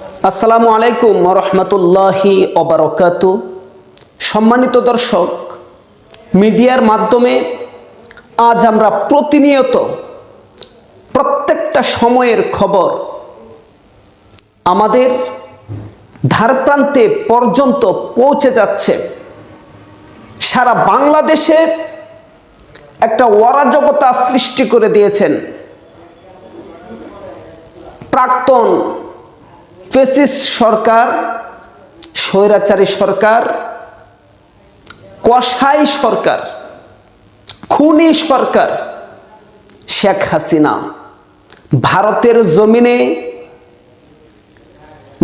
আসসালামু আলাইকুম ওয়া রাহমাতুল্লাহি ওয়া বারাকাতুহু। সম্মানিত দর্শক, মিডিয়ার মাধ্যমে আজ আমরা প্রতিনিয়ত প্রত্যেকটা সময়ের খবর আমাদের ধারপ্রান্তে পর্যন্ত পৌঁছে যাচ্ছে। সারা বাংলাদেশে একটা অরাজকতা সৃষ্টি করে দিয়েছেন প্রাক্তন ফ্যাসিস্ট সরকার, স্বৈরাচারী সরকার, কসাই সরকার, খুনি সরকার শেখ হাসিনা। ভারতের জমিনে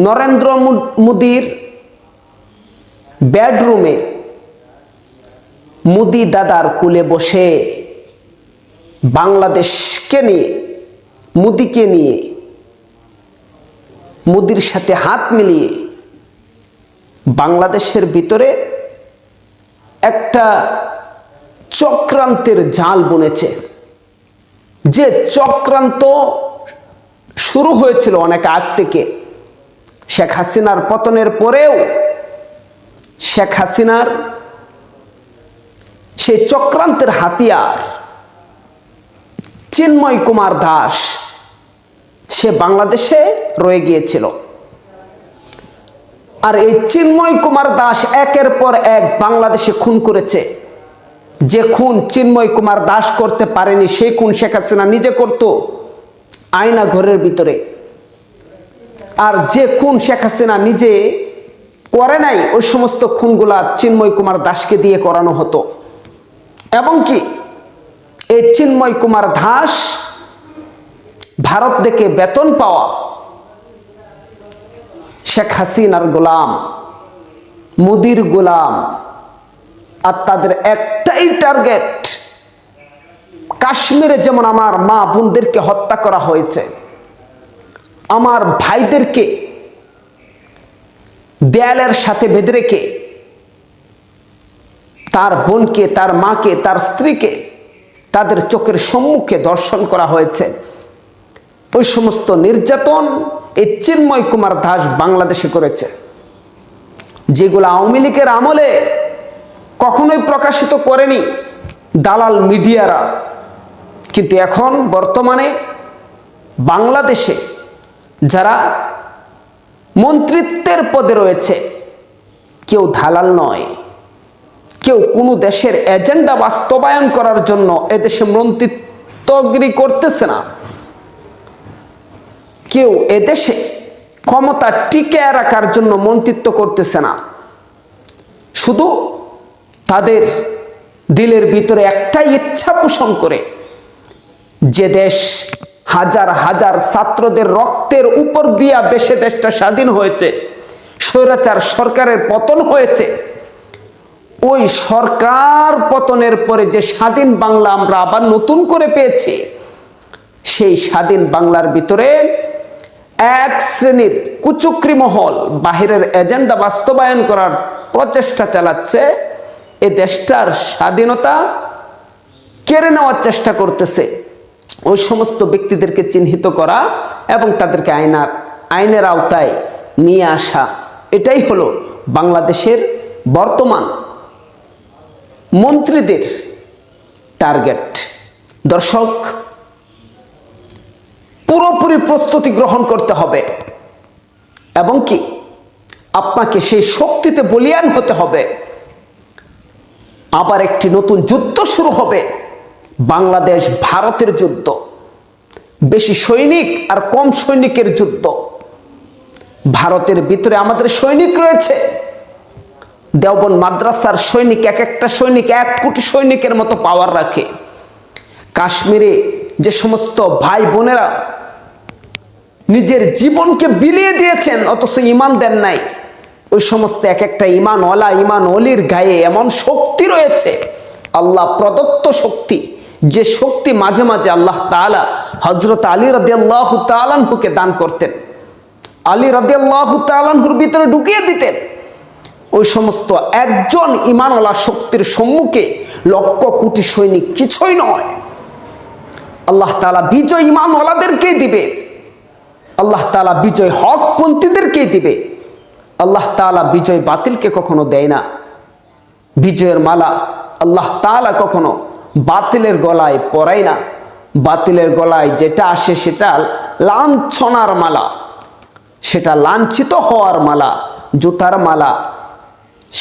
নরেন্দ্র মোদির বেডরুমে মোদি দাদার কোলে বসে বাংলাদেশকে নিয়ে, মোদিকে নিয়ে, মোদির সাথে হাত মিলিয়ে বাংলাদেশের ভিতরে একটা চক্রান্তের জাল বুনেছে। যে চক্রান্ত শুরু হয়েছিল অনেক আগ থেকে, শেখ হাসিনার পতনের পরেও শেখ হাসিনার সেই চক্রান্তের হাতিয়ার চিন্ময় কুমার দাস, সে বাংলাদেশে রয়ে গিয়েছিল। আর এই চিন্ময় কুমার দাস একের পর এক বাংলাদেশে খুন করেছে। যে খুন চিন্ময় কুমার দাস করতে পারেনি, সেই খুন শেখ হাসিনা নিজে করত আয়না ঘরের ভিতরে। আর যে খুন শেখ হাসিনা নিজে করে নাই, ওই সমস্ত খুনগুলা চিন্ময় কুমার দাসকে দিয়ে করানো হতো। এবং কি এই চিন্ময় কুমার দাস ভারত থেকে বেতন পাওয়া শেখ হাসিনার গোলাম, মোদির গোলাম। আর তাদের একটাই টার্গেট, কাশ্মীরে যেমন আমার মা বোনদেরকে হত্যা করা হয়েছে, আমার ভাইদেরকে দেয়ালের সাথে বেঁধে রেখে তার বোনকে, তার মাকে, তার স্ত্রীকে তাদের চোখের সম্মুখে ধর্ষণ করা হয়েছে। ওই সমস্ত নির্যাতন এই চিন্ময় কুমার দাস বাংলাদেশে করেছে, যেগুলো আওয়ামী লীগের আমলে কখনোই প্রকাশিত করেনি দালাল মিডিয়ারা। কিন্তু এখন বর্তমানে বাংলাদেশে যারা মন্ত্রিত্বের পদে রয়েছে, কেউ দালাল নয়, কেউ কোনো দেশের এজেন্ডা বাস্তবায়ন করার জন্য এদেশে মন্ত্রিত্বগিরি করতেছে না, কেউ এদেশে ক্ষমতা টিকিয়ে রাখার জন্য মন্ত্রিত্ব করতেছে না। শুধু তাদের দিলের ভিতরে একটাই ইচ্ছা পোষণ করে, যে দেশ হাজার হাজার ছাত্রদের রক্তের উপর দিয়া বেশে দেশটা স্বাধীন হয়েছে, স্বৈরাচার সরকারের পতন হয়েছে, ওই সরকার পতনের পরে যে স্বাধীন বাংলা আমরা আবার নতুন করে পেয়েছি, সেই স্বাধীন বাংলার ভিতরে এক শ্রেণীর কুচক্রী মহল বাহিরের এজেন্ডা বাস্তবায়ন করার প্রচেষ্টা চালাচ্ছে। এই দেশটার স্বাধীনতা কেড়ে নেওয়ার চেষ্টা করতেছে। ওই সমস্ত ব্যক্তিদেরকে চিহ্নিত করা এবং তাদেরকে আইনের আওতায় নিয়ে আসা, এটাই হলো বাংলাদেশের বর্তমান মন্ত্রীদের টার্গেট। দর্শক, পুরোপুরি প্রস্তুতি গ্রহণ করতে হবে এবং কি আপনাকে সেই শক্তিতে বলীয়ান হতে হবে। আবার একটি নতুন যুদ্ধ শুরু হবে, বাংলাদেশ ভারতের যুদ্ধ। বেশি সৈনিক আর কম সৈনিকের যুদ্ধ। ভারতের ভিতরে আমাদের সৈনিক রয়েছে, দেওবন্দ মাদ্রাসার সৈনিক, এক একটা সৈনিক 1 কোটি সৈনিকের মতো পাওয়ার রাখে। কাশ্মীরে যে সমস্ত ভাই বোনেরা নিজের জীবনকে বিলিয়ে দিয়েছেন অথচ ঈমান দেন নাই, ওই সমস্ত এক একটা ঈমানওয়ালা, ঈমান ওলির গায়ে এমন শক্তি রয়েছে, আল্লাহ প্রদত্ত শক্তি, যে শক্তি মাঝে মাঝে আল্লাহ তাআলা হযরত আলী রাদিয়াল্লাহু তাআলা আনহুকে দান করতেন। আলী রাদিয়াল্লাহু তাআলা আনহুর ভিতরে ঢুকিয়ে দিতেন। ওই সমস্ত একজন ঈমানওয়ালা শক্তির সম্মুখে লক্ষ কোটি সৈনিক কিছুই নয়। আল্লাহ তাআলা বিজয় ঈমানওয়ালাদেরকেই দিবে। আল্লাহ তাআলা বিজয় হকপন্থীদেরকেই দিবে। আল্লাহ তাআলা বিজয় বাতিলকে কখনো দেয় না। বিজয়ের মালা আল্লাহ তাআলা কখনো বাতিলের গলায় পরায় না। বাতিলের গলায় যেটা আসে সেটা লাঞ্ছনার মালা, সেটা লাঞ্ছিত হওয়ার মালা, জুতার মালা,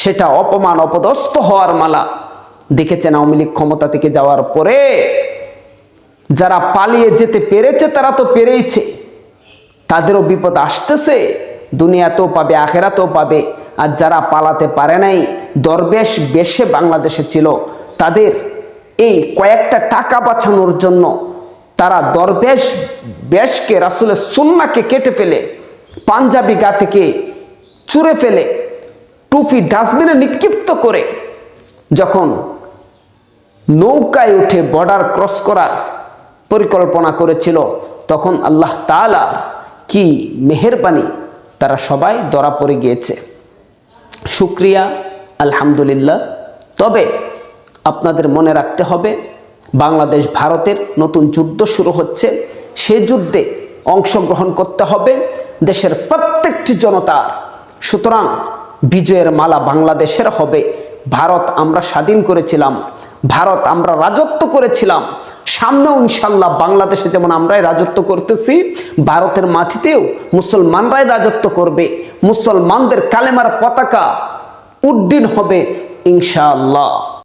সেটা অপমান অপদস্থ হওয়ার মালা। দেখেছেন আওয়ামী লীগ ক্ষমতা থেকে যাওয়ার পরে যারা পালিয়ে যেতে পেরেছে তারা তো পেরেইছে, তাদেরও বিপদ আসতেছে, দুনিয়াতেও পাবে আখেরাতেও পাবে। আর যারা পালাতে পারে নাই, দরবেশ বেশে বাংলাদেশে ছিল, তাদের এই কয়েকটা টাকা বাঁচানোর জন্য তারা দরবেশ বেশকে, রাসূলের সুন্নাহকে কেটে ফেলে, পাঞ্জাবি গা থেকে চুরে ফেলে, টুপি ডাস্টবিনে নিক্ষিপ্ত করে যখন নৌকায় উঠে বর্ডার ক্রস করার পরিকল্পনা করেছিল, তখন আল্লাহ তাআলা কি মেহেরবানি, তারা সবাই ধরা পড়ে গিয়েছে। শুকরিয়া, আলহামদুলিল্লাহ। তবে আপনাদের মনে রাখতে হবে, বাংলাদেশ ভারতের নতুন যুদ্ধ শুরু হচ্ছে। সেই যুদ্ধে অংশগ্রহণ করতে হবে দেশের প্রত্যেকটি জনতার। সুতরাং বিজয়ের মালা বাংলাদেশের হবে। ভারত আমরা স্বাধীন করেছিলাম, ভারত আমরা রাজত্ব করেছিলাম, সামনেও ইনশাল্লাহ বাংলাদেশে যেমন আমরাই রাজত্ব করতেছি, ভারতের মাটিতেও মুসলমানরাই রাজত্ব করবে। মুসলমানদের কালেমার পতাকা উড্ডীন হবে ইনশাআল্লাহ।